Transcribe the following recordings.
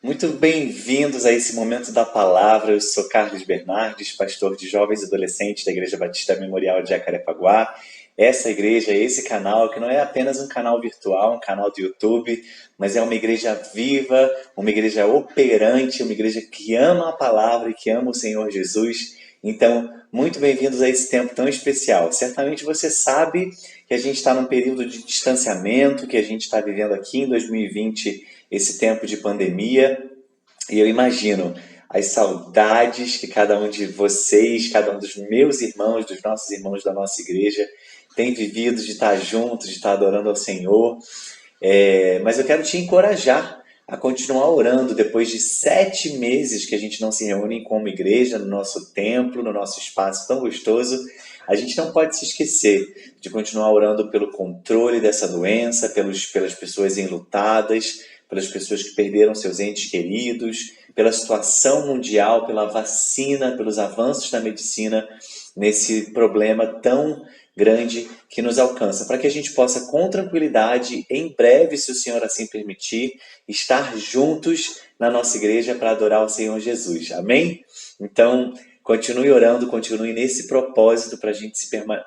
Muito bem-vindos a esse momento da palavra. Eu sou Carlos Bernardes, pastor de jovens e adolescentes da Igreja Batista Memorial de Jacarepaguá. Essa igreja, esse canal, que não é apenas um canal virtual, um canal do YouTube, mas é uma igreja viva, uma igreja operante, uma igreja que ama a palavra e que ama o Senhor Jesus. Então, muito bem-vindos a esse tempo tão especial. Certamente você sabe que a gente está num período de distanciamento, que a gente está vivendo aqui em 2020, esse tempo de pandemia, e eu imagino as saudades que cada um de vocês, cada um dos meus irmãos, dos nossos irmãos da nossa igreja, tem vivido de estar juntos, de estar adorando ao Senhor. Mas eu quero te encorajar a continuar orando depois de 7 meses que a gente não se reúne como igreja, no nosso templo, no nosso espaço tão gostoso. A gente não pode se esquecer de continuar orando pelo controle dessa doença, pelas pessoas enlutadas, pelas pessoas que perderam seus entes queridos, pela situação mundial, pela vacina, pelos avanços da medicina nesse problema tão grande que nos alcança, para que a gente possa, com tranquilidade, em breve, se o Senhor assim permitir, estar juntos na nossa igreja para adorar o Senhor Jesus. Amém? Então, continue orando, continue nesse propósito para a gente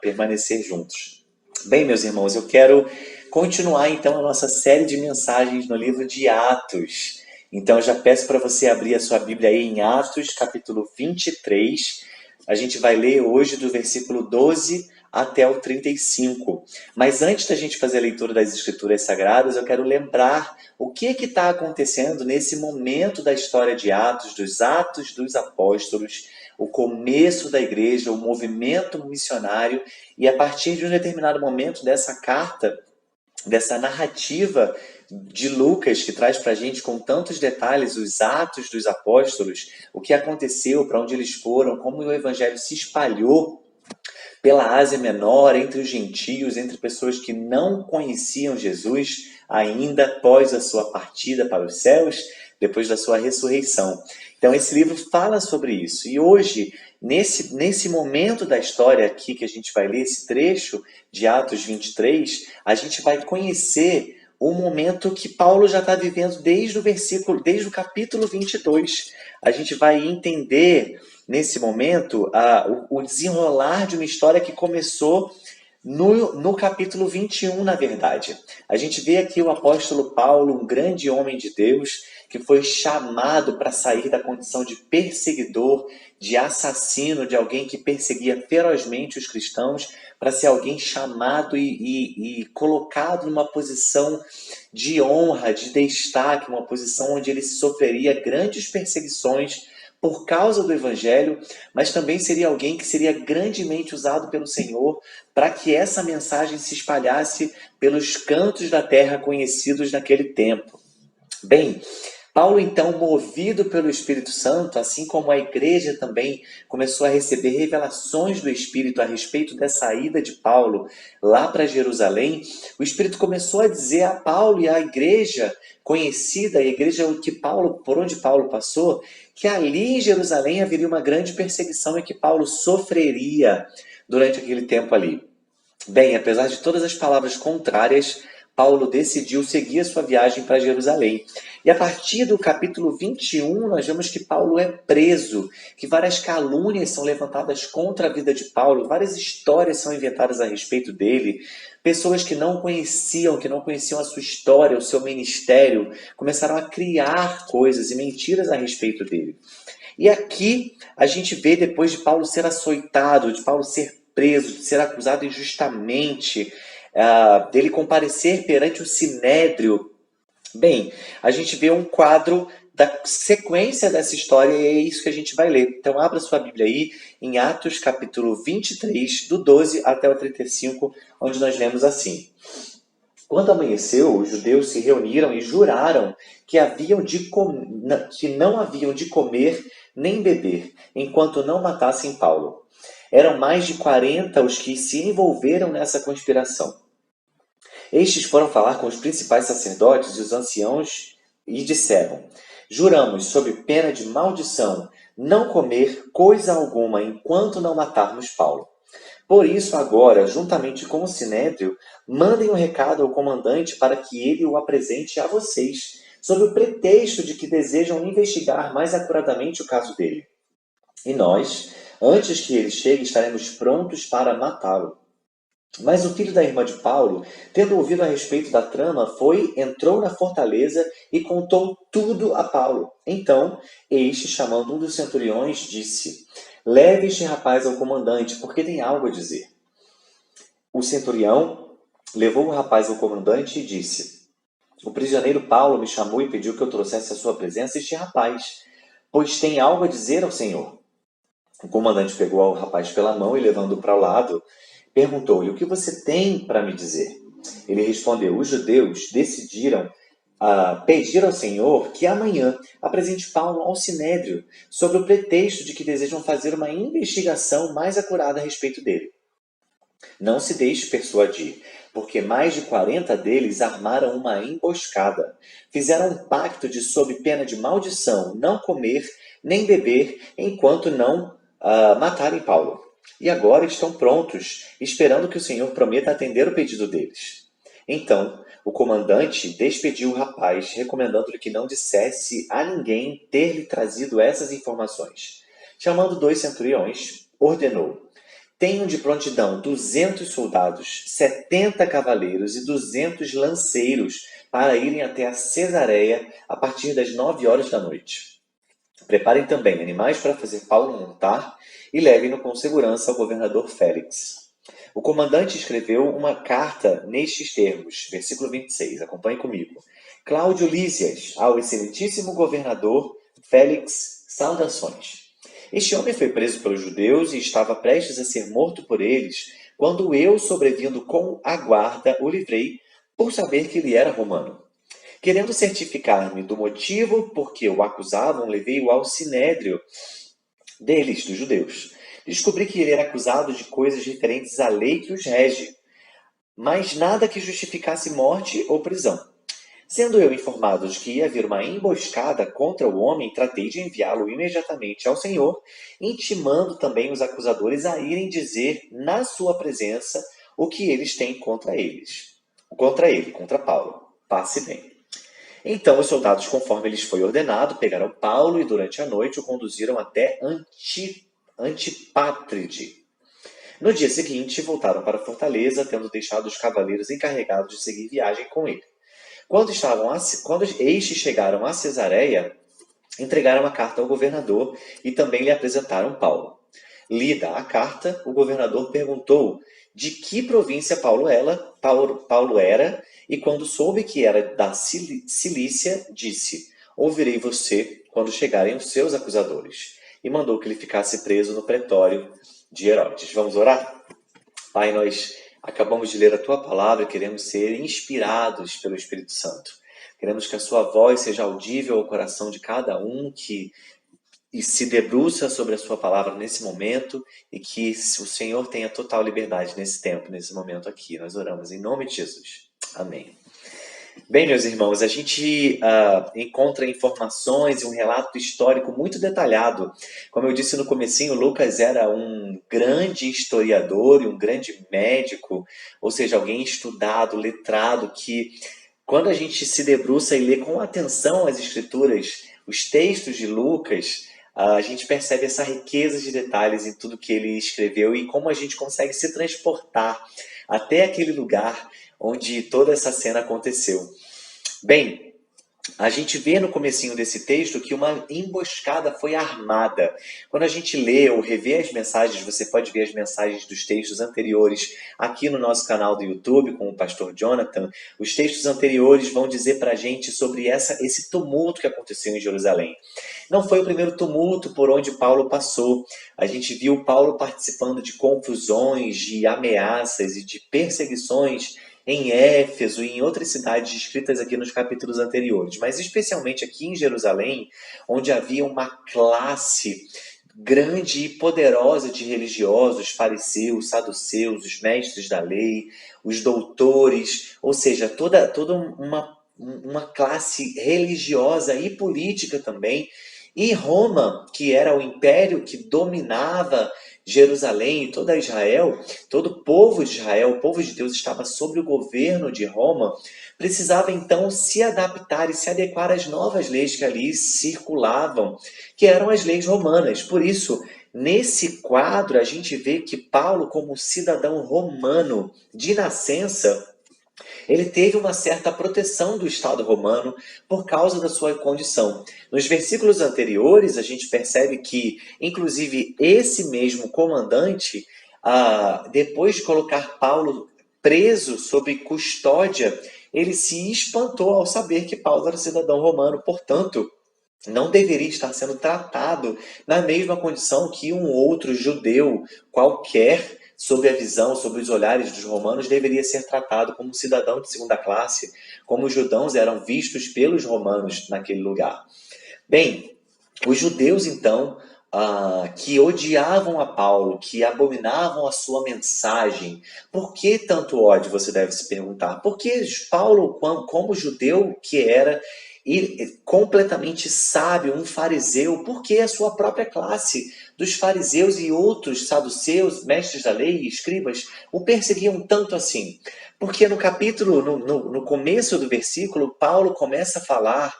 permanecer juntos. Bem, meus irmãos, eu quero continuar então a nossa série de mensagens no livro de Atos. Então, eu já peço para você abrir a sua Bíblia aí em Atos, capítulo 23. A gente vai ler hoje do versículo 12 até o 35. Mas antes da gente fazer a leitura das Escrituras Sagradas, eu quero lembrar o que está acontecendo nesse momento da história de Atos dos Apóstolos, o começo da igreja, o movimento missionário, e a partir de um determinado momento dessa carta, dessa narrativa de Lucas, que traz para a gente com tantos detalhes os Atos dos Apóstolos, o que aconteceu, para onde eles foram, como o evangelho se espalhou pela Ásia Menor, entre os gentios, entre pessoas que não conheciam Jesus ainda após a sua partida para os céus, depois da sua ressurreição. Então esse livro fala sobre isso. E hoje, nesse momento da história aqui que a gente vai ler, esse trecho de Atos 23, a gente vai conhecer o momento que Paulo já está vivendo desde o capítulo 22. A gente vai entender nesse momento o desenrolar de uma história que começou no capítulo 21, na verdade. A gente vê aqui o apóstolo Paulo, um grande homem de Deus, que foi chamado para sair da condição de perseguidor, de assassino, de alguém que perseguia ferozmente os cristãos, para ser alguém chamado e colocado numa posição de honra, de destaque, uma posição onde ele sofreria grandes perseguições por causa do evangelho, mas também seria alguém que seria grandemente usado pelo Senhor para que essa mensagem se espalhasse pelos cantos da terra conhecidos naquele tempo. Bem, Paulo, então, movido pelo Espírito Santo, assim como a igreja também começou a receber revelações do Espírito a respeito dessa ida de Paulo lá para Jerusalém, o Espírito começou a dizer a Paulo e à igreja conhecida, a igreja por onde Paulo passou, que ali em Jerusalém haveria uma grande perseguição e que Paulo sofreria durante aquele tempo ali. Bem, apesar de todas as palavras contrárias, Paulo decidiu seguir a sua viagem para Jerusalém. E a partir do capítulo 21, nós vemos que Paulo é preso, que várias calúnias são levantadas contra a vida de Paulo, várias histórias são inventadas a respeito dele. Pessoas que não conheciam a sua história, o seu ministério, começaram a criar coisas e mentiras a respeito dele. E aqui a gente vê, depois de Paulo ser açoitado, de Paulo ser preso, de ser acusado injustamente, dele comparecer perante o Sinédrio. Bem, a gente vê um quadro da sequência dessa história e é isso que a gente vai ler. Então abra sua Bíblia aí em Atos capítulo 23, do 12 até o 35, onde nós lemos assim. Quando amanheceu, os judeus se reuniram e juraram que não haviam de comer nem beber, enquanto não matassem Paulo. Eram mais de 40 os que se envolveram nessa conspiração. Estes foram falar com os principais sacerdotes e os anciãos e disseram: juramos, sob pena de maldição, não comer coisa alguma enquanto não matarmos Paulo. Por isso, agora, juntamente com o Sinédrio, mandem um recado ao comandante para que ele o apresente a vocês, sob o pretexto de que desejam investigar mais acuradamente o caso dele. E nós, antes que ele chegue, estaremos prontos para matá-lo. Mas o filho da irmã de Paulo, tendo ouvido a respeito da trama, entrou na fortaleza e contou tudo a Paulo. Então, este, chamando um dos centuriões, disse: Leve este rapaz ao comandante, porque tem algo a dizer. O centurião levou o rapaz ao comandante e disse: O prisioneiro Paulo me chamou e pediu que eu trouxesse à sua presença este rapaz, pois tem algo a dizer ao Senhor. O comandante pegou o rapaz pela mão e, levando-o para o lado, perguntou-lhe: O que você tem para me dizer? Ele respondeu: Os judeus decidiram pedir ao Senhor que amanhã apresente Paulo ao Sinédrio, sob o pretexto de que desejam fazer uma investigação mais acurada a respeito dele. Não se deixe persuadir, porque mais de 40 deles armaram uma emboscada. Fizeram um pacto de, sob pena de maldição, não comer nem beber enquanto não matarem Paulo. E agora estão prontos, esperando que o Senhor prometa atender o pedido deles. Então, o comandante despediu o rapaz, recomendando-lhe que não dissesse a ninguém ter-lhe trazido essas informações. Chamando 2 centuriões, ordenou: Tenham de prontidão 200 soldados, 70 cavaleiros e 200 lanceiros para irem até a Cesareia a partir das 9 horas da noite. Preparem também animais para fazer Paulo montar e levem-no com segurança ao governador Félix. O comandante escreveu uma carta nestes termos, versículo 26, acompanhe comigo. Cláudio Lísias, ao excelentíssimo governador Félix, saudações. Este homem foi preso pelos judeus e estava prestes a ser morto por eles, quando eu, sobrevindo com a guarda, o livrei, por saber que ele era romano. Querendo certificar-me do motivo por que o acusavam, levei-o ao sinédrio deles, dos judeus. Descobri que ele era acusado de coisas referentes à lei que os rege, mas nada que justificasse morte ou prisão. Sendo eu informado de que ia haver uma emboscada contra o homem, tratei de enviá-lo imediatamente ao Senhor, intimando também os acusadores a irem dizer na sua presença o que eles têm contra contra Paulo. Passe bem. Então os soldados, conforme lhes foi ordenado, pegaram Paulo e durante a noite o conduziram até Antipátride. No dia seguinte, voltaram para a fortaleza, tendo deixado os cavaleiros encarregados de seguir viagem com ele. Quando estes chegaram a Cesareia, entregaram a carta ao governador e também lhe apresentaram Paulo. Lida a carta, o governador perguntou de que província Paulo era, e quando soube que era da Cilícia, disse: Ouvirei você quando chegarem os seus acusadores. E mandou que ele ficasse preso no pretório de Herodes. Vamos orar? Pai, nós acabamos de ler a Tua palavra e queremos ser inspirados pelo Espírito Santo. Queremos que a Sua voz seja audível ao coração de cada um que se debruça sobre a Sua palavra nesse momento e que o Senhor tenha total liberdade nesse tempo, nesse momento aqui. Nós oramos em nome de Jesus. Amém. Bem, meus irmãos, a gente encontra informações e um relato histórico muito detalhado. Como eu disse no comecinho, Lucas era um grande historiador e um grande médico, ou seja, alguém estudado, letrado, que quando a gente se debruça e lê com atenção as escrituras, os textos de Lucas, a gente percebe essa riqueza de detalhes em tudo que ele escreveu e como a gente consegue se transportar até aquele lugar onde toda essa cena aconteceu. Bem, a gente vê no comecinho desse texto que uma emboscada foi armada. Quando a gente lê ou revê as mensagens, você pode ver as mensagens dos textos anteriores aqui no nosso canal do YouTube com o pastor Jonathan. Os textos anteriores vão dizer para a gente sobre esse tumulto que aconteceu em Jerusalém. Não foi o primeiro tumulto por onde Paulo passou. A gente viu Paulo participando de confusões, de ameaças e de perseguições em Éfeso e em outras cidades descritas aqui nos capítulos anteriores, mas especialmente aqui em Jerusalém, onde havia uma classe grande e poderosa de religiosos, fariseus, saduceus, os mestres da lei, os doutores, ou seja, toda uma classe religiosa e política também. E Roma, que era o império que dominava Jerusalém e toda Israel, todo o povo de Israel, o povo de Deus estava sob o governo de Roma, precisava então se adaptar e se adequar às novas leis que ali circulavam, que eram as leis romanas. Por isso, nesse quadro, a gente vê que Paulo, como cidadão romano de nascença, ele teve uma certa proteção do Estado romano por causa da sua condição. Nos versículos anteriores, a gente percebe que, inclusive, esse mesmo comandante, depois de colocar Paulo preso sob custódia, ele se espantou ao saber que Paulo era cidadão romano, portanto, não deveria estar sendo tratado na mesma condição que um outro judeu qualquer, sob a visão, sob os olhares dos romanos, deveria ser tratado como cidadão de segunda classe, como os judeus eram vistos pelos romanos naquele lugar. Bem, os judeus, então, que odiavam a Paulo, que abominavam a sua mensagem. Por que tanto ódio, você deve se perguntar? Porque Paulo, como judeu que era, e completamente sábio, um fariseu, porque a sua própria classe dos fariseus e outros saduceus, mestres da lei e escribas, o perseguiam tanto assim? Porque no capítulo, no começo do versículo, Paulo começa a falar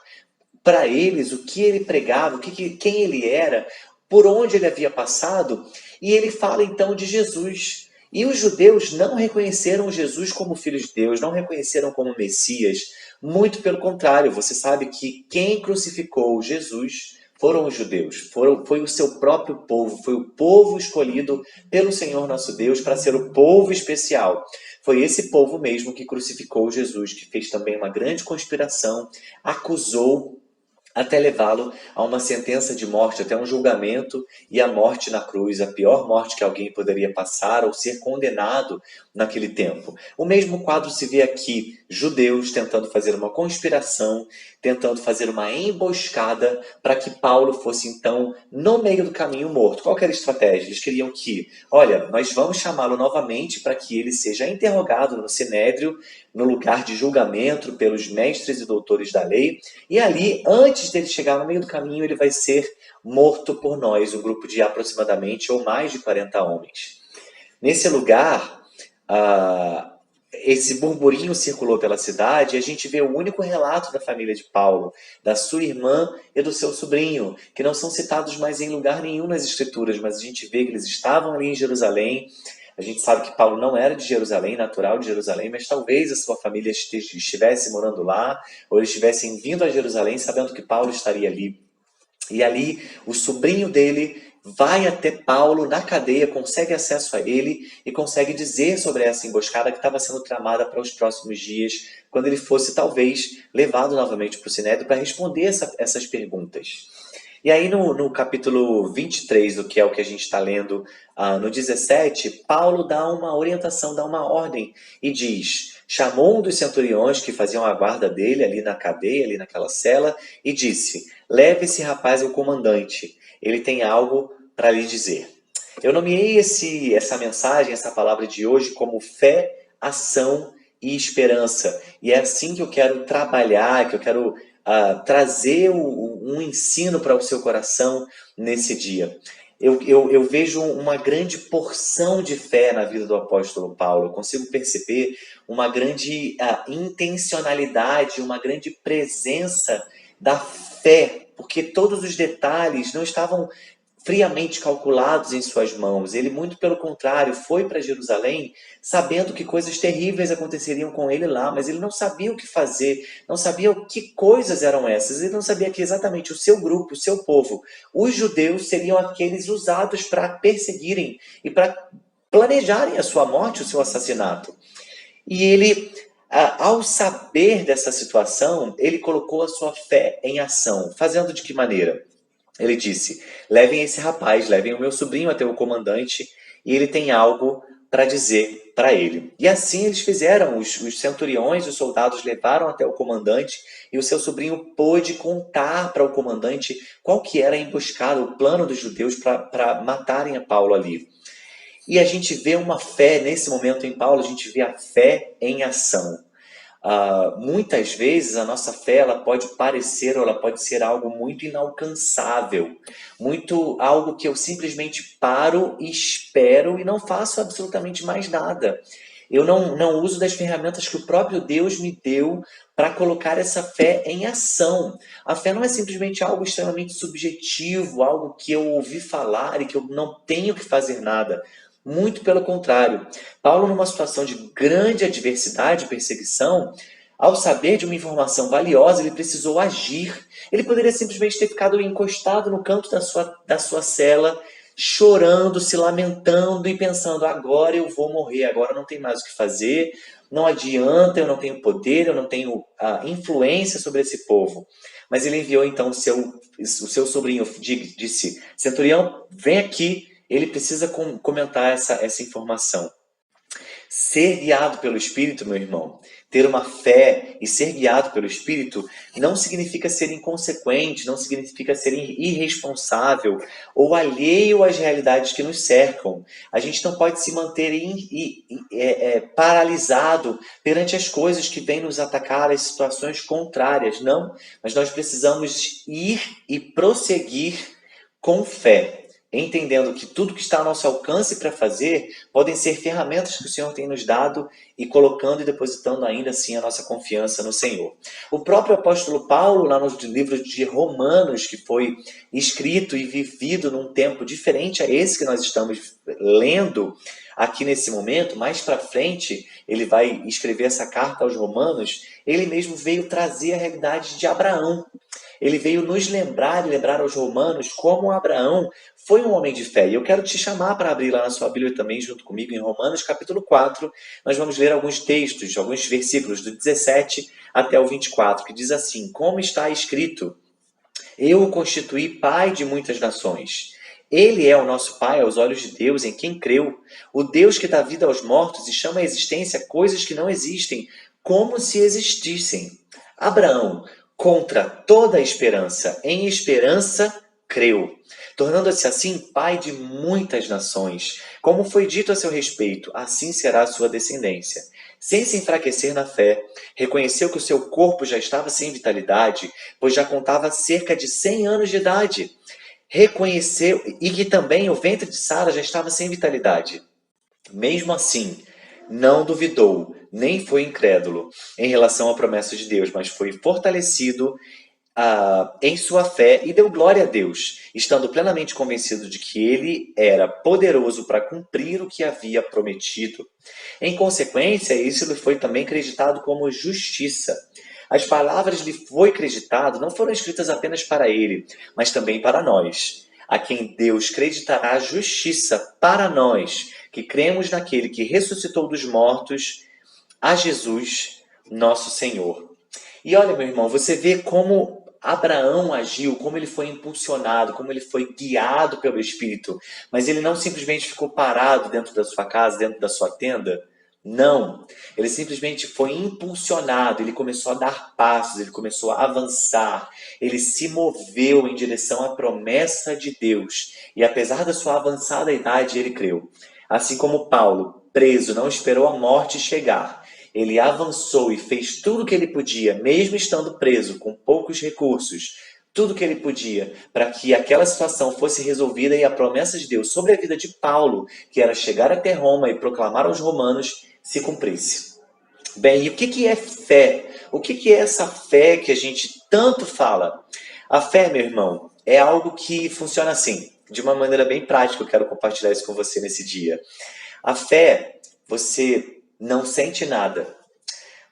para eles o que ele pregava, quem ele era, por onde ele havia passado, e ele fala então de Jesus. E os judeus não reconheceram Jesus como filho de Deus, não reconheceram como Messias. Muito pelo contrário, você sabe que quem crucificou Jesus foram os judeus, foi o seu próprio povo, foi o povo escolhido pelo Senhor nosso Deus para ser o povo especial. Foi esse povo mesmo que crucificou Jesus, que fez também uma grande conspiração, acusou até levá-lo a uma sentença de morte, até um julgamento e a morte na cruz, a pior morte que alguém poderia passar ou ser condenado naquele tempo. O mesmo quadro se vê aqui, judeus tentando fazer uma conspiração, tentando fazer uma emboscada para que Paulo fosse então no meio do caminho morto. Qual que era a estratégia? Eles queriam que, olha, nós vamos chamá-lo novamente para que ele seja interrogado no Sinédrio, no lugar de julgamento pelos mestres e doutores da lei, e ali, antes dele chegar no meio do caminho, ele vai ser morto por nós, um grupo de aproximadamente ou mais de 40 homens. Nesse lugar, esse burburinho circulou pela cidade e a gente vê o único relato da família de Paulo, da sua irmã e do seu sobrinho, que não são citados mais em lugar nenhum nas Escrituras, mas a gente vê que eles estavam ali em Jerusalém. A gente sabe que Paulo não era de Jerusalém, natural de Jerusalém, mas talvez a sua família estivesse morando lá, ou eles estivessem vindo a Jerusalém sabendo que Paulo estaria ali. E ali o sobrinho dele vai até Paulo na cadeia, consegue acesso a ele e consegue dizer sobre essa emboscada que estava sendo tramada para os próximos dias, quando ele fosse talvez levado novamente para o Sinédrio para responder essas perguntas. E aí no capítulo 23, do que é o que a gente está lendo, no 17, Paulo dá uma orientação, dá uma ordem e diz, chamou um dos centuriões que faziam a guarda dele ali na cadeia, ali naquela cela, e disse, leve esse rapaz ao comandante, ele tem algo para lhe dizer. Eu nomeei essa mensagem, essa palavra de hoje como fé, ação e esperança. E é assim que eu quero trabalhar, que eu quero trazer um ensino para o seu coração nesse dia. Eu vejo uma grande porção de fé na vida do apóstolo Paulo. Eu consigo perceber uma grande intencionalidade, uma grande presença da fé, porque todos os detalhes não estavam friamente calculados em suas mãos. Ele, muito pelo contrário, foi para Jerusalém sabendo que coisas terríveis aconteceriam com ele lá, mas ele não sabia o que fazer, não sabia que coisas eram essas, ele não sabia que exatamente o seu grupo, o seu povo, os judeus, seriam aqueles usados para perseguirem e para planejarem a sua morte, o seu assassinato. E ele, ao saber dessa situação, ele colocou a sua fé em ação. Fazendo de que maneira? Ele disse, levem esse rapaz, levem o meu sobrinho até o comandante e ele tem algo para dizer para ele. E assim eles fizeram, os centuriões, os soldados levaram até o comandante e o seu sobrinho pôde contar para o comandante qual que era a emboscada, o plano dos judeus para matarem a Paulo ali. E a gente vê uma fé, nesse momento em Paulo, a gente vê a fé em ação. Muitas vezes a nossa fé ela pode parecer ou ela pode ser algo muito inalcançável, muito algo que eu simplesmente paro e espero e não faço absolutamente mais nada. Eu não uso das ferramentas que o próprio Deus me deu para colocar essa fé em ação. A fé não é simplesmente algo extremamente subjetivo, algo que eu ouvi falar e que eu não tenho que fazer nada. Muito pelo contrário. Paulo, numa situação de grande adversidade e perseguição, ao saber de uma informação valiosa, ele precisou agir. Ele poderia simplesmente ter ficado encostado no canto da sua cela, chorando, se lamentando e pensando: agora eu vou morrer, agora não tem mais o que fazer, não adianta, eu não tenho poder, eu não tenho influência sobre esse povo. Mas ele enviou então o seu sobrinho, disse: Centurião, vem aqui, ele precisa comentar essa informação. Ser guiado pelo Espírito, meu irmão, ter uma fé e ser guiado pelo Espírito não significa ser inconsequente, não significa ser irresponsável ou alheio às realidades que nos cercam. A gente não pode se manter paralisado perante as coisas que vêm nos atacar, as situações contrárias, não. Mas nós precisamos ir e prosseguir com fé, entendendo que tudo que está ao nosso alcance para fazer podem ser ferramentas que o Senhor tem nos dado e colocando e depositando ainda assim a nossa confiança no Senhor. O próprio apóstolo Paulo, lá no livro de Romanos, que foi escrito e vivido num tempo diferente a esse que nós estamos lendo aqui nesse momento, mais para frente ele vai escrever essa carta aos Romanos, ele mesmo veio trazer a realidade de Abraão. Ele veio nos lembrar e lembrar aos romanos como Abraão foi um homem de fé. E eu quero te chamar para abrir lá na sua Bíblia também, junto comigo, em Romanos capítulo 4. Nós vamos ler alguns textos, alguns versículos do 17 até o 24, que diz assim: como está escrito, eu o constituí pai de muitas nações. Ele é o nosso pai aos olhos de Deus, em quem creu. O Deus que dá vida aos mortos e chama à existência coisas que não existem, como se existissem. Abraão, contra toda a esperança, em esperança creu, tornando-se assim pai de muitas nações. Como foi dito a seu respeito, assim será a sua descendência. Sem se enfraquecer na fé, reconheceu que o seu corpo já estava sem vitalidade, pois já contava cerca de 100 anos de idade. Reconheceu e que também o ventre de Sara já estava sem vitalidade. Mesmo assim, não duvidou, nem foi incrédulo em relação à promessa de Deus, mas foi fortalecido em sua fé e deu glória a Deus, estando plenamente convencido de que ele era poderoso para cumprir o que havia prometido. Em consequência, isso lhe foi também creditado como justiça. As palavras lhe foi creditado não foram escritas apenas para ele, mas também para nós, a quem Deus creditará a justiça para nós, que cremos naquele que ressuscitou dos mortos, a Jesus, nosso Senhor. E olha, meu irmão, você vê como Abraão agiu, como ele foi impulsionado, como ele foi guiado pelo Espírito. Mas ele não simplesmente ficou parado dentro da sua casa, dentro da sua tenda. Não. Ele simplesmente foi impulsionado, ele começou a dar passos, ele começou a avançar. Ele se moveu em direção à promessa de Deus. E apesar da sua avançada idade, ele creu. Assim como Paulo, preso, não esperou a morte chegar. Ele avançou e fez tudo o que ele podia, mesmo estando preso, com poucos recursos, tudo o que ele podia, para que aquela situação fosse resolvida e a promessa de Deus sobre a vida de Paulo, que era chegar até Roma e proclamar aos romanos, se cumprisse. Bem, e o que é fé? O que é essa fé que a gente tanto fala? A fé, meu irmão, é algo que funciona assim, de uma maneira bem prática. Eu quero compartilhar isso com você nesse dia. A fé, você não sente nada,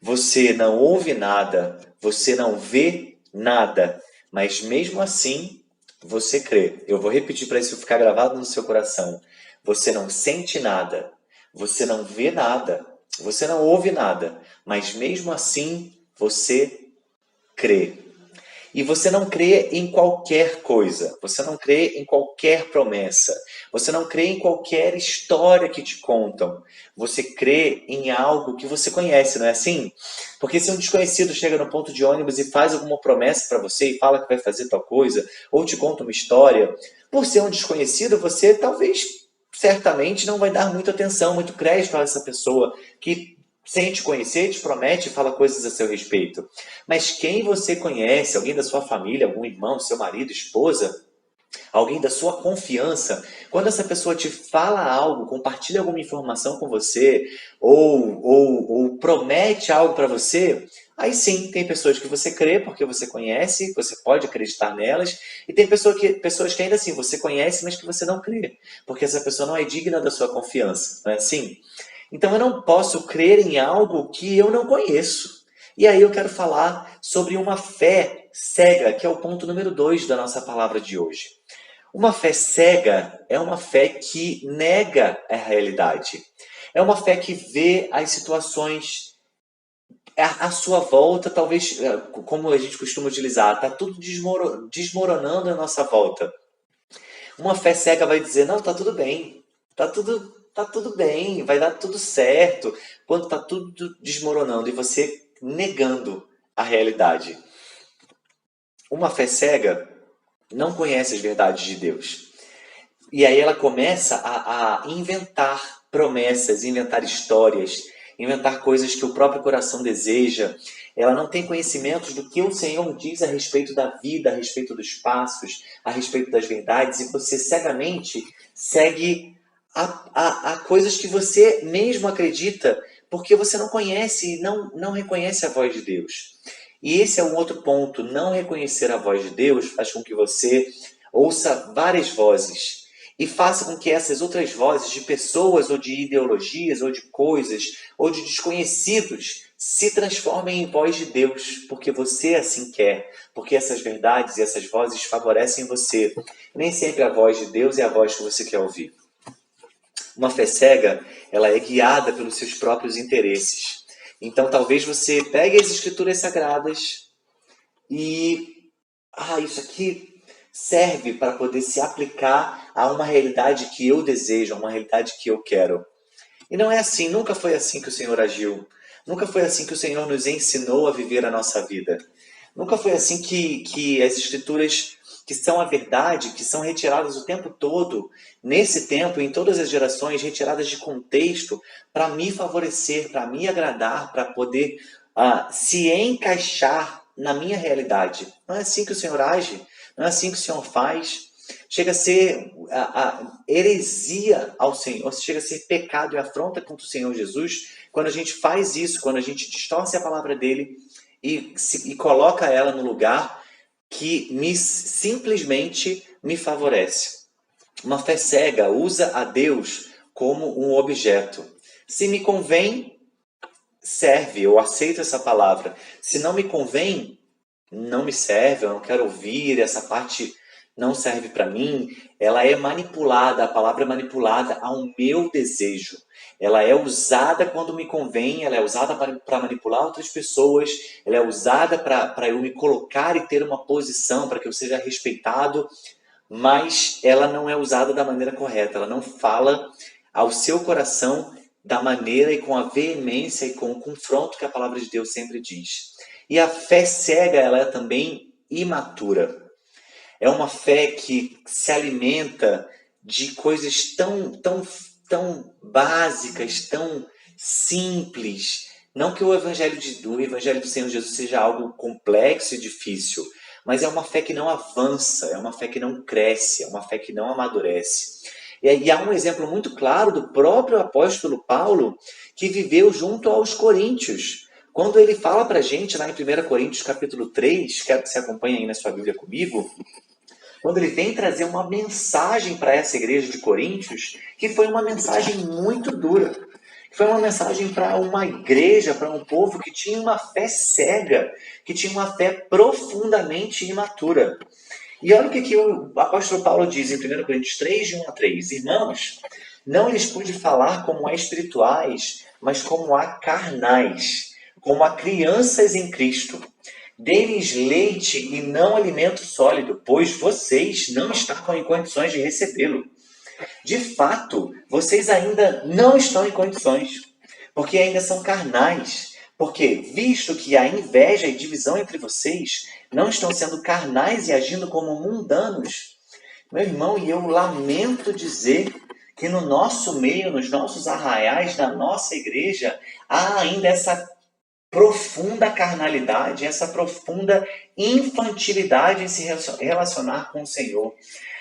você não ouve nada, você não vê nada, mas mesmo assim você crê. Eu vou repetir para isso ficar gravado no seu coração. Você não sente nada, você não vê nada, você não ouve nada, mas mesmo assim você crê. E você não crê em qualquer coisa, você não crê em qualquer promessa, você não crê em qualquer história que te contam. Você crê em algo que você conhece, não é assim? Porque se um desconhecido chega no ponto de ônibus e faz alguma promessa para você e fala que vai fazer tal coisa, ou te conta uma história, por ser um desconhecido, você talvez, certamente, não vai dar muita atenção, muito crédito a essa pessoa que sem te conhecer, te promete e fala coisas a seu respeito. Mas quem você conhece, alguém da sua família, algum irmão, seu marido, esposa, alguém da sua confiança, quando essa pessoa te fala algo, compartilha alguma informação com você, ou promete algo para você, aí sim, tem pessoas que você crê porque você conhece, você pode acreditar nelas, e tem pessoas que ainda assim você conhece, mas que você não crê, porque essa pessoa não é digna da sua confiança, não é assim? Então eu não posso crer em algo que eu não conheço. E aí eu quero falar sobre uma fé cega, que é o ponto número 2 da nossa palavra de hoje. Uma fé cega é uma fé que nega a realidade. É uma fé que vê as situações à sua volta, talvez, como a gente costuma utilizar, está tudo desmoronando à nossa volta. Uma fé cega vai dizer, não, tá tudo bem, tá tudo bem, vai dar tudo certo, quando está tudo desmoronando e você negando a realidade. Uma fé cega não conhece as verdades de Deus. E aí ela começa a inventar promessas, inventar histórias, inventar coisas que o próprio coração deseja. Ela não tem conhecimentos do que o Senhor diz a respeito da vida, a respeito dos passos, a respeito das verdades, e você cegamente segue a coisas que você mesmo acredita, porque você não conhece e não reconhece a voz de Deus. E esse é um outro ponto. Não reconhecer a voz de Deus faz com que você ouça várias vozes e faça com que essas outras vozes de pessoas ou de ideologias ou de coisas ou de desconhecidos se transformem em voz de Deus, porque você assim quer, porque essas verdades e essas vozes favorecem você. Nem sempre a voz de Deus é a voz que você quer ouvir. Uma fé cega, ela é guiada pelos seus próprios interesses. Então talvez você pegue as escrituras sagradas e isso aqui serve para poder se aplicar a uma realidade que eu desejo, a uma realidade que eu quero. E não é assim, nunca foi assim que o Senhor agiu. Nunca foi assim que o Senhor nos ensinou a viver a nossa vida. Nunca foi assim que as escrituras, que são a verdade, que são retiradas o tempo todo, nesse tempo, em todas as gerações, retiradas de contexto, para me favorecer, para me agradar, para poder se encaixar na minha realidade. Não é assim que o Senhor age, não é assim que o Senhor faz. Chega a ser heresia ao Senhor, chega a ser pecado e afronta contra o Senhor Jesus, quando a gente faz isso, quando a gente distorce a palavra dele e coloca ela no lugar que simplesmente me favorece. Uma fé cega usa a Deus como um objeto. Se me convém, serve, eu aceito essa palavra. Se não me convém, não me serve, eu não quero ouvir, essa parte não serve para mim. Ela é manipulada, a palavra é manipulada ao meu desejo. Ela é usada quando me convém, ela é usada para manipular outras pessoas, ela é usada para eu me colocar e ter uma posição, para que eu seja respeitado, mas ela não é usada da maneira correta, ela não fala ao seu coração da maneira e com a veemência e com o confronto que a palavra de Deus sempre diz. E a fé cega, ela é também imatura. É uma fé que se alimenta de coisas tão básicas, tão simples. Não que o evangelho do Senhor Jesus seja algo complexo e difícil, mas é uma fé que não avança, é uma fé que não cresce, é uma fé que não amadurece. E há um exemplo muito claro do próprio apóstolo Paulo, que viveu junto aos coríntios. Quando ele fala para a gente, lá em 1 Coríntios capítulo 3, quero que você acompanhe aí na sua Bíblia comigo, quando ele vem trazer uma mensagem para essa igreja de Coríntios, que foi uma mensagem muito dura. Foi uma mensagem para uma igreja, para um povo que tinha uma fé cega, que tinha uma fé profundamente imatura. E olha o que o apóstolo Paulo diz em 1 Coríntios 3, de 1 a 3. Irmãos, não lhes pude falar como a espirituais, mas como a carnais, como a crianças em Cristo. Dê-lhes leite e não alimento sólido, pois vocês não estão em condições de recebê-lo. De fato, vocês ainda não estão em condições, porque ainda são carnais. Porque, visto que há inveja e divisão entre vocês, não estão sendo carnais e agindo como mundanos. Meu irmão, e eu lamento dizer que no nosso meio, nos nossos arraiais, na nossa igreja, há ainda essa profunda carnalidade, essa profunda infantilidade em se relacionar com o Senhor.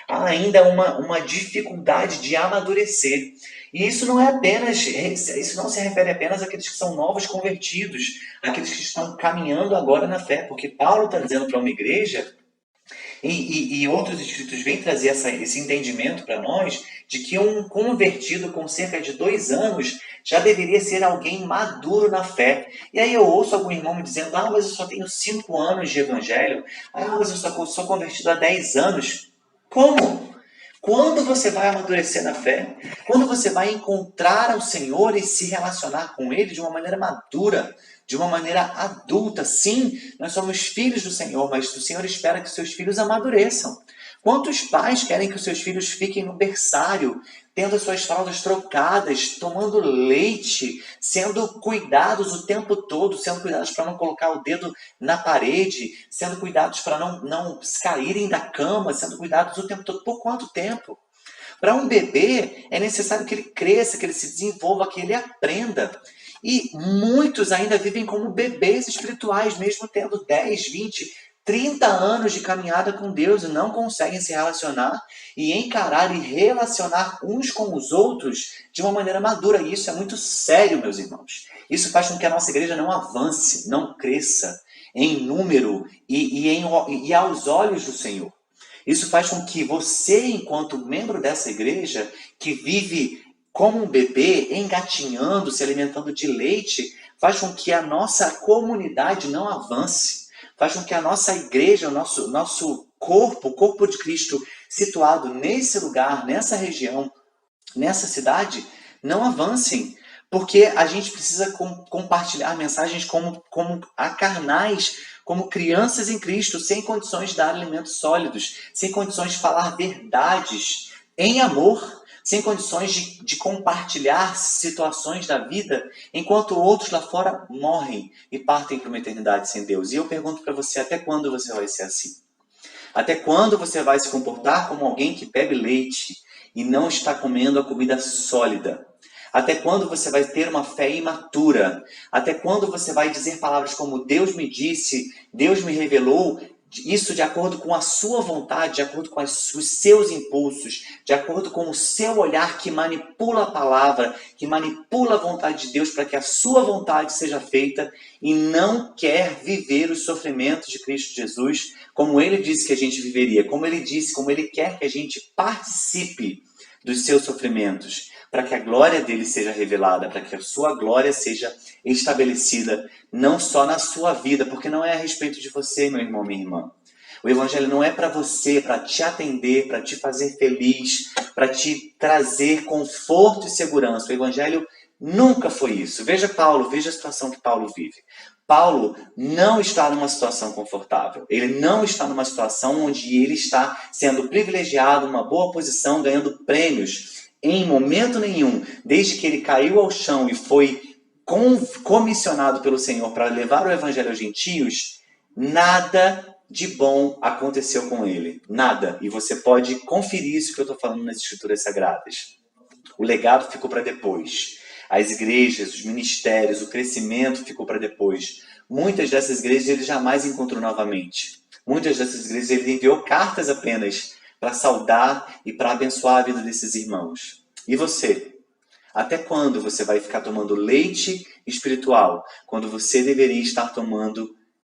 Há ainda uma dificuldade de amadurecer. E isso não se refere apenas àqueles que são novos convertidos, àqueles que estão caminhando agora na fé, porque Paulo está dizendo para uma igreja, e outros escritos vêm trazer esse entendimento para nós, de que um convertido com cerca de 2 anos já deveria ser alguém maduro na fé. E aí eu ouço algum irmão me dizendo, mas eu só tenho 5 anos de evangelho, mas eu sou convertido há 10 anos. Como? Quando você vai amadurecer na fé? Quando você vai encontrar o Senhor e se relacionar com Ele de uma maneira madura, de uma maneira adulta? Sim, nós somos filhos do Senhor, mas o Senhor espera que seus filhos amadureçam. Quantos pais querem que os seus filhos fiquem no berçário, tendo as suas fraldas trocadas, tomando leite, sendo cuidados o tempo todo, sendo cuidados para não colocar o dedo na parede, sendo cuidados para não caírem da cama, sendo cuidados o tempo todo? Por quanto tempo? Para um bebê, é necessário que ele cresça, que ele se desenvolva, que ele aprenda. E muitos ainda vivem como bebês espirituais, mesmo tendo 10, 20, 30 anos de caminhada com Deus e não conseguem se relacionar e encarar e relacionar uns com os outros de uma maneira madura. E isso é muito sério, meus irmãos. Isso faz com que a nossa igreja não avance, não cresça em número e aos olhos do Senhor. Isso faz com que você, enquanto membro dessa igreja, que vive como um bebê, engatinhando, se alimentando de leite, faz com que a nossa comunidade não avance. Faz com que a nossa igreja, o nosso corpo, o corpo de Cristo, situado nesse lugar, nessa região, nessa cidade, não avancem. Porque a gente precisa compartilhar mensagens como carnais, como crianças em Cristo, sem condições de dar alimentos sólidos, sem condições de falar verdades em amor, sem condições de compartilhar situações da vida, enquanto outros lá fora morrem e partem para uma eternidade sem Deus. E eu pergunto para você, até quando você vai ser assim? Até quando você vai se comportar como alguém que bebe leite e não está comendo a comida sólida? Até quando você vai ter uma fé imatura? Até quando você vai dizer palavras como Deus me disse, Deus me revelou, isso de acordo com a sua vontade, de acordo com os seus impulsos, de acordo com o seu olhar que manipula a palavra, que manipula a vontade de Deus para que a sua vontade seja feita e não quer viver os sofrimentos de Cristo Jesus como Ele disse que a gente viveria, como Ele quer que a gente participe dos seus sofrimentos, para que a glória dele seja revelada, para que a sua glória seja estabelecida, não só na sua vida, porque não é a respeito de você, meu irmão, minha irmã. O evangelho não é para você, para te atender, para te fazer feliz, para te trazer conforto e segurança. O evangelho nunca foi isso. Veja Paulo, veja a situação que Paulo vive. Paulo não está numa situação confortável. Ele não está numa situação onde ele está sendo privilegiado, uma boa posição, ganhando prêmios. Em momento nenhum, desde que ele caiu ao chão e foi comissionado pelo Senhor para levar o evangelho aos gentios, nada de bom aconteceu com ele. Nada. E você pode conferir isso que eu estou falando nas Escrituras Sagradas. O legado ficou para depois. As igrejas, os ministérios, o crescimento ficou para depois. Muitas dessas igrejas ele jamais encontrou novamente. Muitas dessas igrejas ele enviou cartas apenas para saudar e para abençoar a vida desses irmãos. E você? Até quando você vai ficar tomando leite espiritual, quando você deveria estar tomando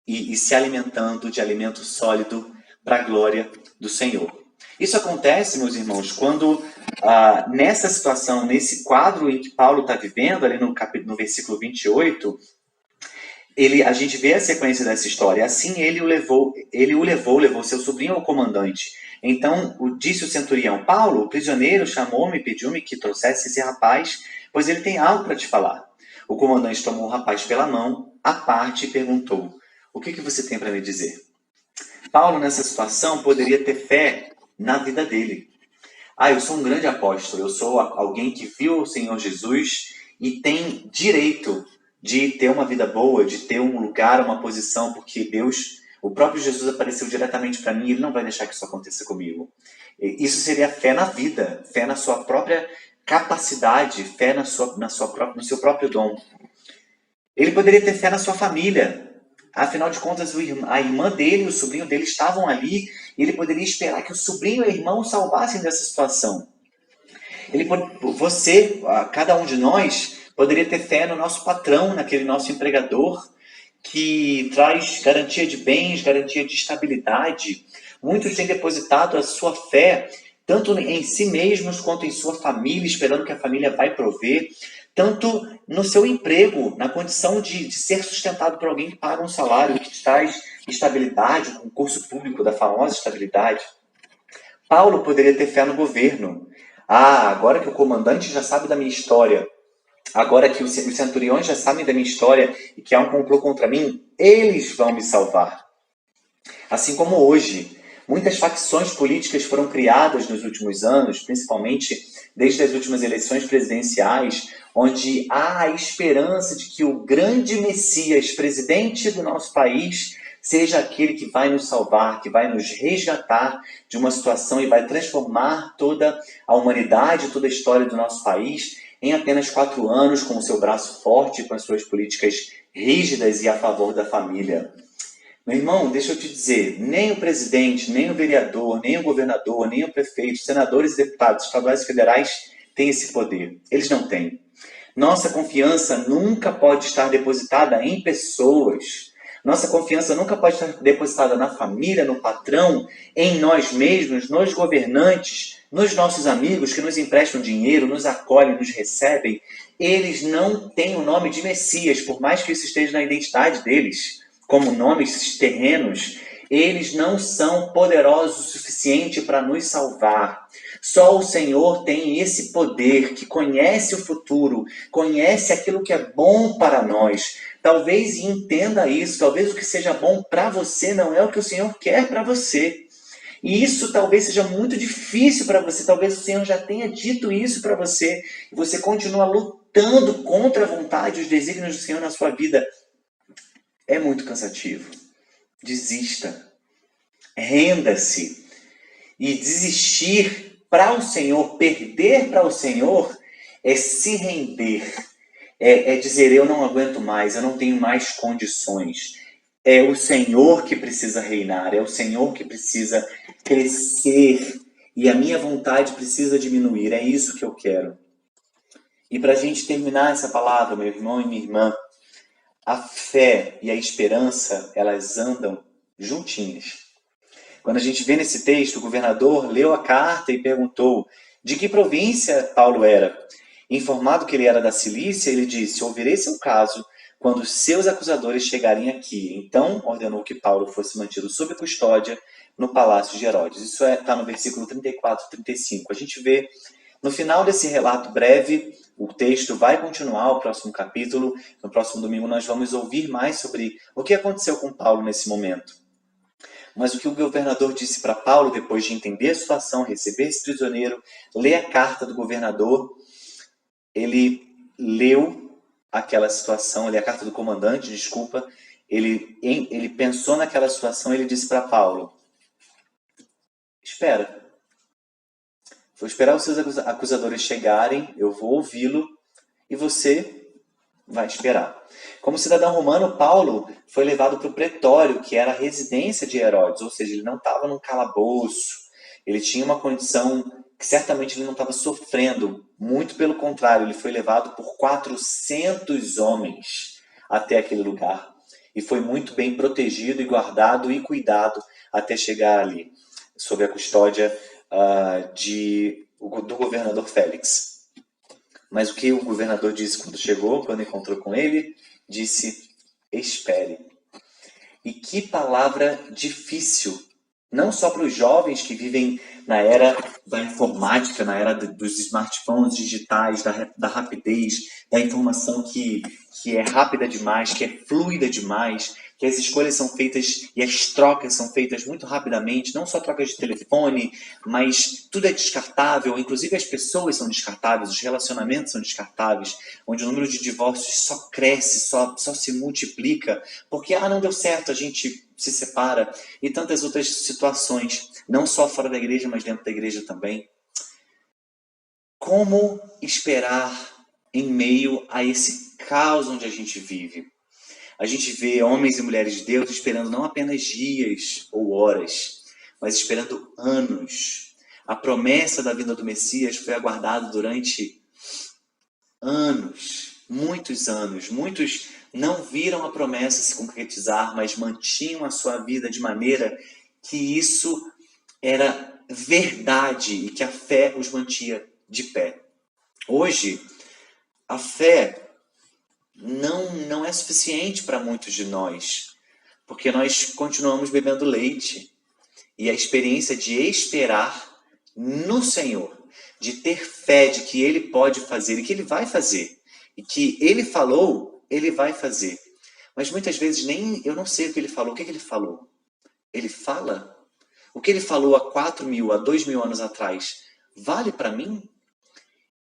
e se alimentando de alimento sólido para a glória do Senhor? Isso acontece, meus irmãos, quando nessa situação, nesse quadro em que Paulo está vivendo, ali no versículo 28, a gente vê a sequência dessa história. Assim ele o levou seu sobrinho ao comandante. Então disse o centurião: Paulo, o prisioneiro, chamou-me e pediu-me que trouxesse esse rapaz, pois ele tem algo para te falar. O comandante tomou o rapaz pela mão, à parte, e perguntou: o que você tem para me dizer? Paulo, nessa situação, poderia ter fé na vida dele. Eu sou um grande apóstolo, eu sou alguém que viu o Senhor Jesus e tem direito de ter uma vida boa, de ter um lugar, uma posição, porque Deus, o próprio Jesus apareceu diretamente para mim e Ele não vai deixar que isso aconteça comigo. Isso seria fé na vida, fé na sua própria capacidade, fé no seu próprio dom. Ele poderia ter fé na sua família. Afinal de contas, a irmã dele e o sobrinho dele estavam ali, e ele poderia esperar que o sobrinho e o irmão o salvassem dessa situação. Cada um de nós, poderia ter fé no nosso patrão, naquele nosso empregador, que traz garantia de bens, garantia de estabilidade. Muitos têm depositado a sua fé tanto em si mesmos quanto em sua família, esperando que a família vai prover, tanto no seu emprego, na condição de ser sustentado por alguém que paga um salário, que traz estabilidade, o concurso público da famosa estabilidade. Paulo poderia ter fé no governo. Agora que o comandante já sabe da minha história, agora que os centuriões já sabem da minha história e que há um complô contra mim, eles vão me salvar. Assim como hoje, muitas facções políticas foram criadas nos últimos anos, principalmente desde as últimas eleições presidenciais, onde há a esperança de que o grande Messias, presidente do nosso país, seja aquele que vai nos salvar, que vai nos resgatar de uma situação e vai transformar toda a humanidade, toda a história do nosso país em apenas 4 anos, com o seu braço forte, com as suas políticas rígidas e a favor da família. Meu irmão, deixa eu te dizer, nem o presidente, nem o vereador, nem o governador, nem o prefeito, senadores e deputados estaduais e federais têm esse poder. Eles não têm. Nossa confiança nunca pode estar depositada em pessoas. Nossa confiança nunca pode estar depositada na família, no patrão, em nós mesmos, nos governantes, nos nossos amigos que nos emprestam dinheiro, nos acolhem, nos recebem. Eles não têm o nome de Messias, por mais que isso esteja na identidade deles, como nomes terrenos. Eles não são poderosos o suficiente para nos salvar. Só o Senhor tem esse poder, que conhece o futuro, conhece aquilo que é bom para nós. Talvez entenda isso, talvez o que seja bom para você não é o que o Senhor quer para você. E isso talvez seja muito difícil para você, talvez o Senhor já tenha dito isso para você, e você continua lutando contra a vontade e os desígnios do Senhor na sua vida. É muito cansativo. Desista. Renda-se. E desistir para o Senhor, perder para o Senhor, é se render. É dizer, eu não aguento mais, eu não tenho mais condições. É o Senhor que precisa reinar, é o Senhor que precisa crescer. E a minha vontade precisa diminuir, é isso que eu quero. E para a gente terminar essa palavra, meu irmão e minha irmã, a fé e a esperança, elas andam juntinhas. Quando a gente vê nesse texto, o governador leu a carta e perguntou de que província Paulo era. Informado que ele era da Cilícia, ele disse, ouvirei seu caso quando seus acusadores chegarem aqui. Então, ordenou que Paulo fosse mantido sob custódia no palácio de Herodes. Isso está no versículo 34 e 35. A gente vê, no final desse relato breve, o texto vai continuar, o próximo capítulo. No próximo domingo nós vamos ouvir mais sobre o que aconteceu com Paulo nesse momento. Mas o que o governador disse para Paulo, depois de entender a situação, receber esse prisioneiro, ler a carta do governador, ele leu aquela situação, a carta do comandante, desculpa, ele pensou naquela situação e ele disse para Paulo, espera. Vou esperar os seus acusadores chegarem, eu vou ouvi-lo e você vai esperar. Como cidadão romano, Paulo foi levado para o pretório, que era a residência de Herodes, ou seja, ele não estava num calabouço, ele tinha uma condição que certamente ele não estava sofrendo, muito pelo contrário, ele foi levado por 400 homens até aquele lugar, e foi muito bem protegido e guardado e cuidado até chegar ali, sob a custódia do governador Félix. Mas o que o governador disse quando chegou, quando encontrou com ele? Disse, espere. E que palavra difícil, não só para os jovens que vivem na era da informática, na era dos smartphones digitais, da rapidez, da informação que é rápida demais, que é fluida demais, que as escolhas são feitas e as trocas são feitas muito rapidamente, não só trocas de telefone, mas tudo é descartável, inclusive as pessoas são descartáveis, os relacionamentos são descartáveis, onde o número de divórcios só cresce, só se multiplica, porque não deu certo, a gente se separa, e tantas outras situações, não só fora da igreja, mas dentro da igreja também. como esperar em meio a esse caos onde a gente vive? A gente vê homens e mulheres de Deus esperando não apenas dias ou horas, mas esperando anos. A promessa da vinda do Messias foi aguardada durante anos, muitos anos. Muitos não viram a promessa se concretizar, mas mantinham a sua vida de maneira que isso era verdade e que a fé os mantinha de pé. Hoje, a fé não é suficiente para muitos de nós, porque nós continuamos bebendo leite. E a experiência de esperar no Senhor, de ter fé de que Ele pode fazer e que Ele vai fazer, e que Ele falou, Ele vai fazer. Mas muitas vezes nem eu não sei o que Ele falou. O que Ele falou? Ele fala? O que Ele falou há 4.000, há 2.000 anos atrás, vale para mim?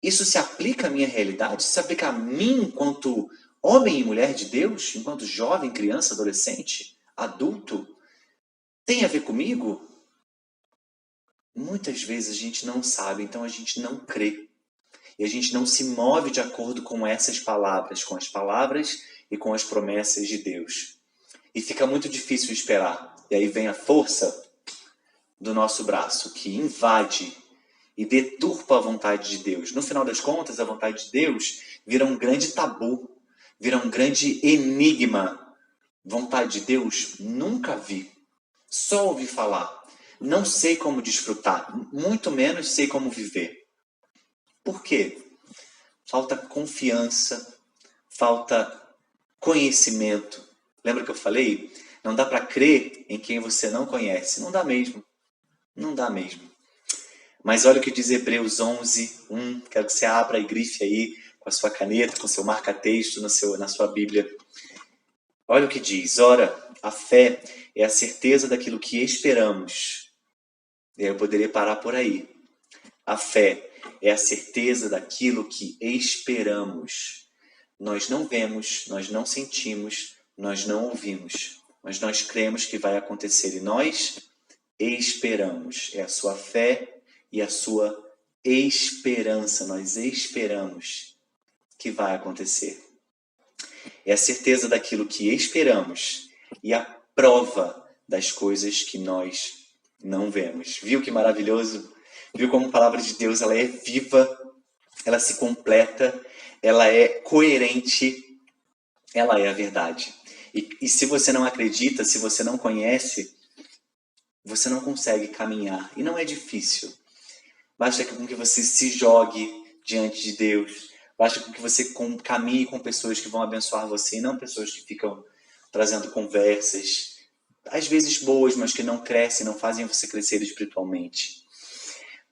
Isso se aplica à minha realidade? Se aplica a mim enquanto homem e mulher de Deus? Enquanto jovem, criança, adolescente, adulto? Tem a ver comigo? Muitas vezes a gente não sabe, então a gente não crê. E a gente não se move de acordo com essas palavras, com as palavras e com as promessas de Deus. E fica muito difícil esperar. E aí vem a força do nosso braço, que invade e deturpa a vontade de Deus. No final das contas, a vontade de Deus vira um grande tabu, vira um grande enigma. Vontade de Deus, nunca vi. Só ouvi falar. Não sei como desfrutar, muito menos sei como viver. Por quê? Falta confiança, falta conhecimento. Lembra que eu falei? Não dá para crer em quem você não conhece. Não dá mesmo. Não dá mesmo. Mas olha o que diz Hebreus 11:1. Quero que você abra e grife aí com a sua caneta, com o seu marca-texto na sua Bíblia. Olha o que diz. Ora, a fé é a certeza daquilo que esperamos. Eu poderia parar por aí. A fé é a certeza daquilo que esperamos. Nós não vemos, nós não sentimos, nós não ouvimos, mas nós cremos que vai acontecer e nós esperamos. É a sua fé e a sua esperança. Nós esperamos que vai acontecer. É a certeza daquilo que esperamos e a prova das coisas que nós não vemos. Viu que maravilhoso? Viu como a palavra de Deus ela é viva, ela se completa, ela é coerente, ela é a verdade. E se você não acredita, se você não conhece, você não consegue caminhar. E não é difícil. Basta com que você se jogue diante de Deus. Basta com que você caminhe com pessoas que vão abençoar você e não pessoas que ficam trazendo conversas, às vezes boas, mas que não crescem, não fazem você crescer espiritualmente.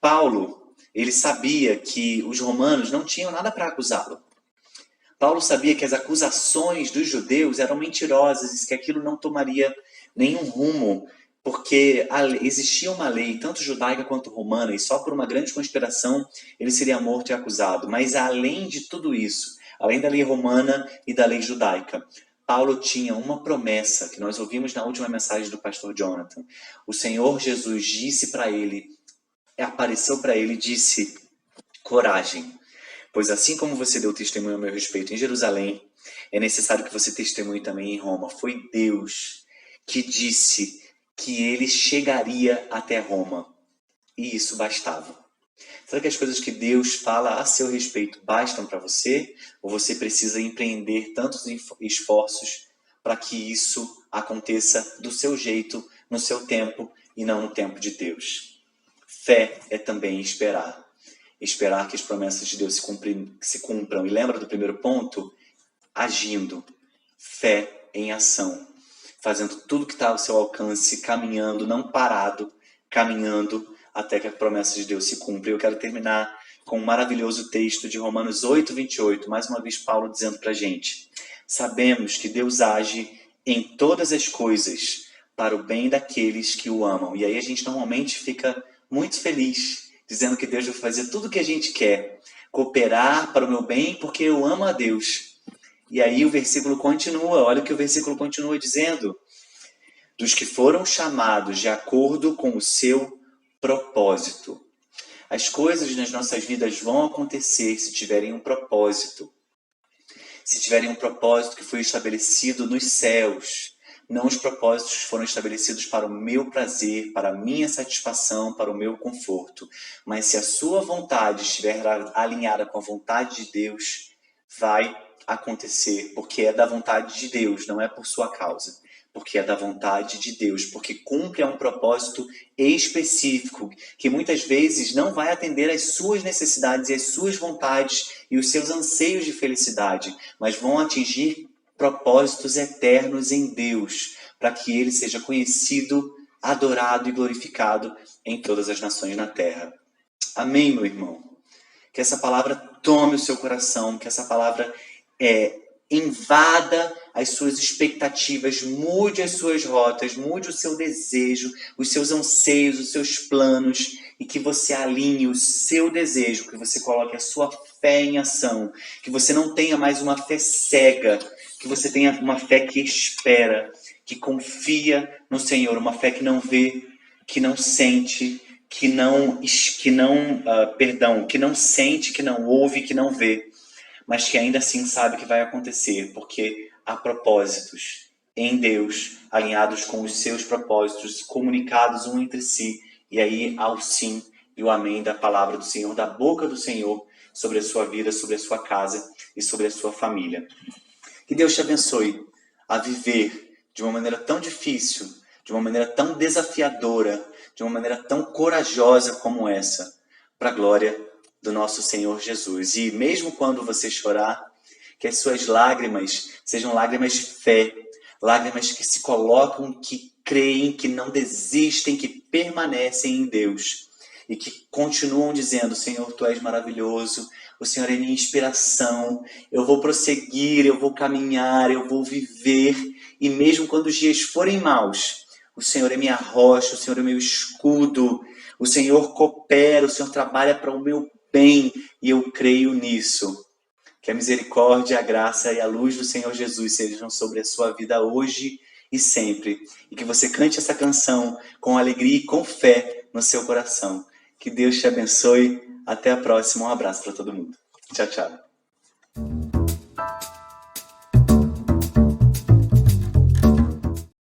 Paulo, ele sabia que os romanos não tinham nada para acusá-lo. Paulo sabia que as acusações dos judeus eram mentirosas e que aquilo não tomaria nenhum rumo, porque existia uma lei, tanto judaica quanto romana, e só por uma grande conspiração ele seria morto e acusado. Mas além de tudo isso, além da lei romana e da lei judaica, Paulo tinha uma promessa que nós ouvimos na última mensagem do pastor Jonathan. O Senhor Jesus disse para ele, apareceu para ele e disse: coragem, pois assim como você deu testemunho a meu respeito em Jerusalém, é necessário que você testemunhe também em Roma. Foi Deus que disse que ele chegaria até Roma. E isso bastava. Será que as coisas que Deus fala a seu respeito bastam para você? Ou você precisa empreender tantos esforços para que isso aconteça do seu jeito, no seu tempo e não no tempo de Deus? Fé é também esperar. Esperar que as promessas de Deus se cumpram. E lembra do primeiro ponto? Agindo. Fé em ação. Fazendo tudo que está ao seu alcance, caminhando, não parado, caminhando até que a promessa de Deus se cumpra. Eu quero terminar com um maravilhoso texto de Romanos 8:28. Mais uma vez Paulo dizendo para a gente: sabemos que Deus age em todas as coisas para o bem daqueles que o amam. E aí a gente normalmente fica muito feliz, dizendo que Deus vai fazer tudo o que a gente quer. Cooperar para o meu bem porque eu amo a Deus. E aí o versículo continua, olha o que o versículo continua dizendo: dos que foram chamados de acordo com o seu propósito. As coisas nas nossas vidas vão acontecer se tiverem um propósito. Se tiverem um propósito que foi estabelecido nos céus. Não os propósitos que foram estabelecidos para o meu prazer, para a minha satisfação, para o meu conforto. Mas se a sua vontade estiver alinhada com a vontade de Deus, vai acontecer, porque é da vontade de Deus, não é por sua causa. Porque é da vontade de Deus, porque cumpre a um propósito específico, que muitas vezes não vai atender às suas necessidades e às suas vontades e os seus anseios de felicidade, mas vão atingir propósitos eternos em Deus, para que Ele seja conhecido, adorado e glorificado em todas as nações na terra. Amém, meu irmão? Que essa palavra tome o seu coração, que essa palavra invada as suas expectativas, mude as suas rotas, mude o seu desejo, os seus anseios, os seus planos, e que você alinhe o seu desejo, que você coloque a sua fé em ação, que você não tenha mais uma fé cega, que você tenha uma fé que espera, que confia no Senhor, uma fé que não vê, que não sente, que não sente, que não ouve, que não vê, mas que ainda assim sabe que vai acontecer, porque há propósitos em Deus, alinhados com os seus propósitos, comunicados um entre si, e aí há o sim e o amém da palavra do Senhor, da boca do Senhor, sobre a sua vida, sobre a sua casa e sobre a sua família. Que Deus te abençoe a viver de uma maneira tão difícil, de uma maneira tão desafiadora, de uma maneira tão corajosa como essa, para a glória do nosso Senhor Jesus. E mesmo quando você chorar, que as suas lágrimas sejam lágrimas de fé, lágrimas que se colocam, que creem, que não desistem, que permanecem em Deus e que continuam dizendo: Senhor, Tu és maravilhoso, o Senhor é minha inspiração, eu vou prosseguir, eu vou caminhar, eu vou viver, e mesmo quando os dias forem maus, o Senhor é minha rocha, o Senhor é meu escudo, o Senhor coopera, o Senhor trabalha para o meu bem, e eu creio nisso. Que a misericórdia, a graça e a luz do Senhor Jesus sejam sobre a sua vida hoje e sempre. E que você cante essa canção com alegria e com fé no seu coração. Que Deus te abençoe. Até a próxima. Um abraço para todo mundo. Tchau, tchau.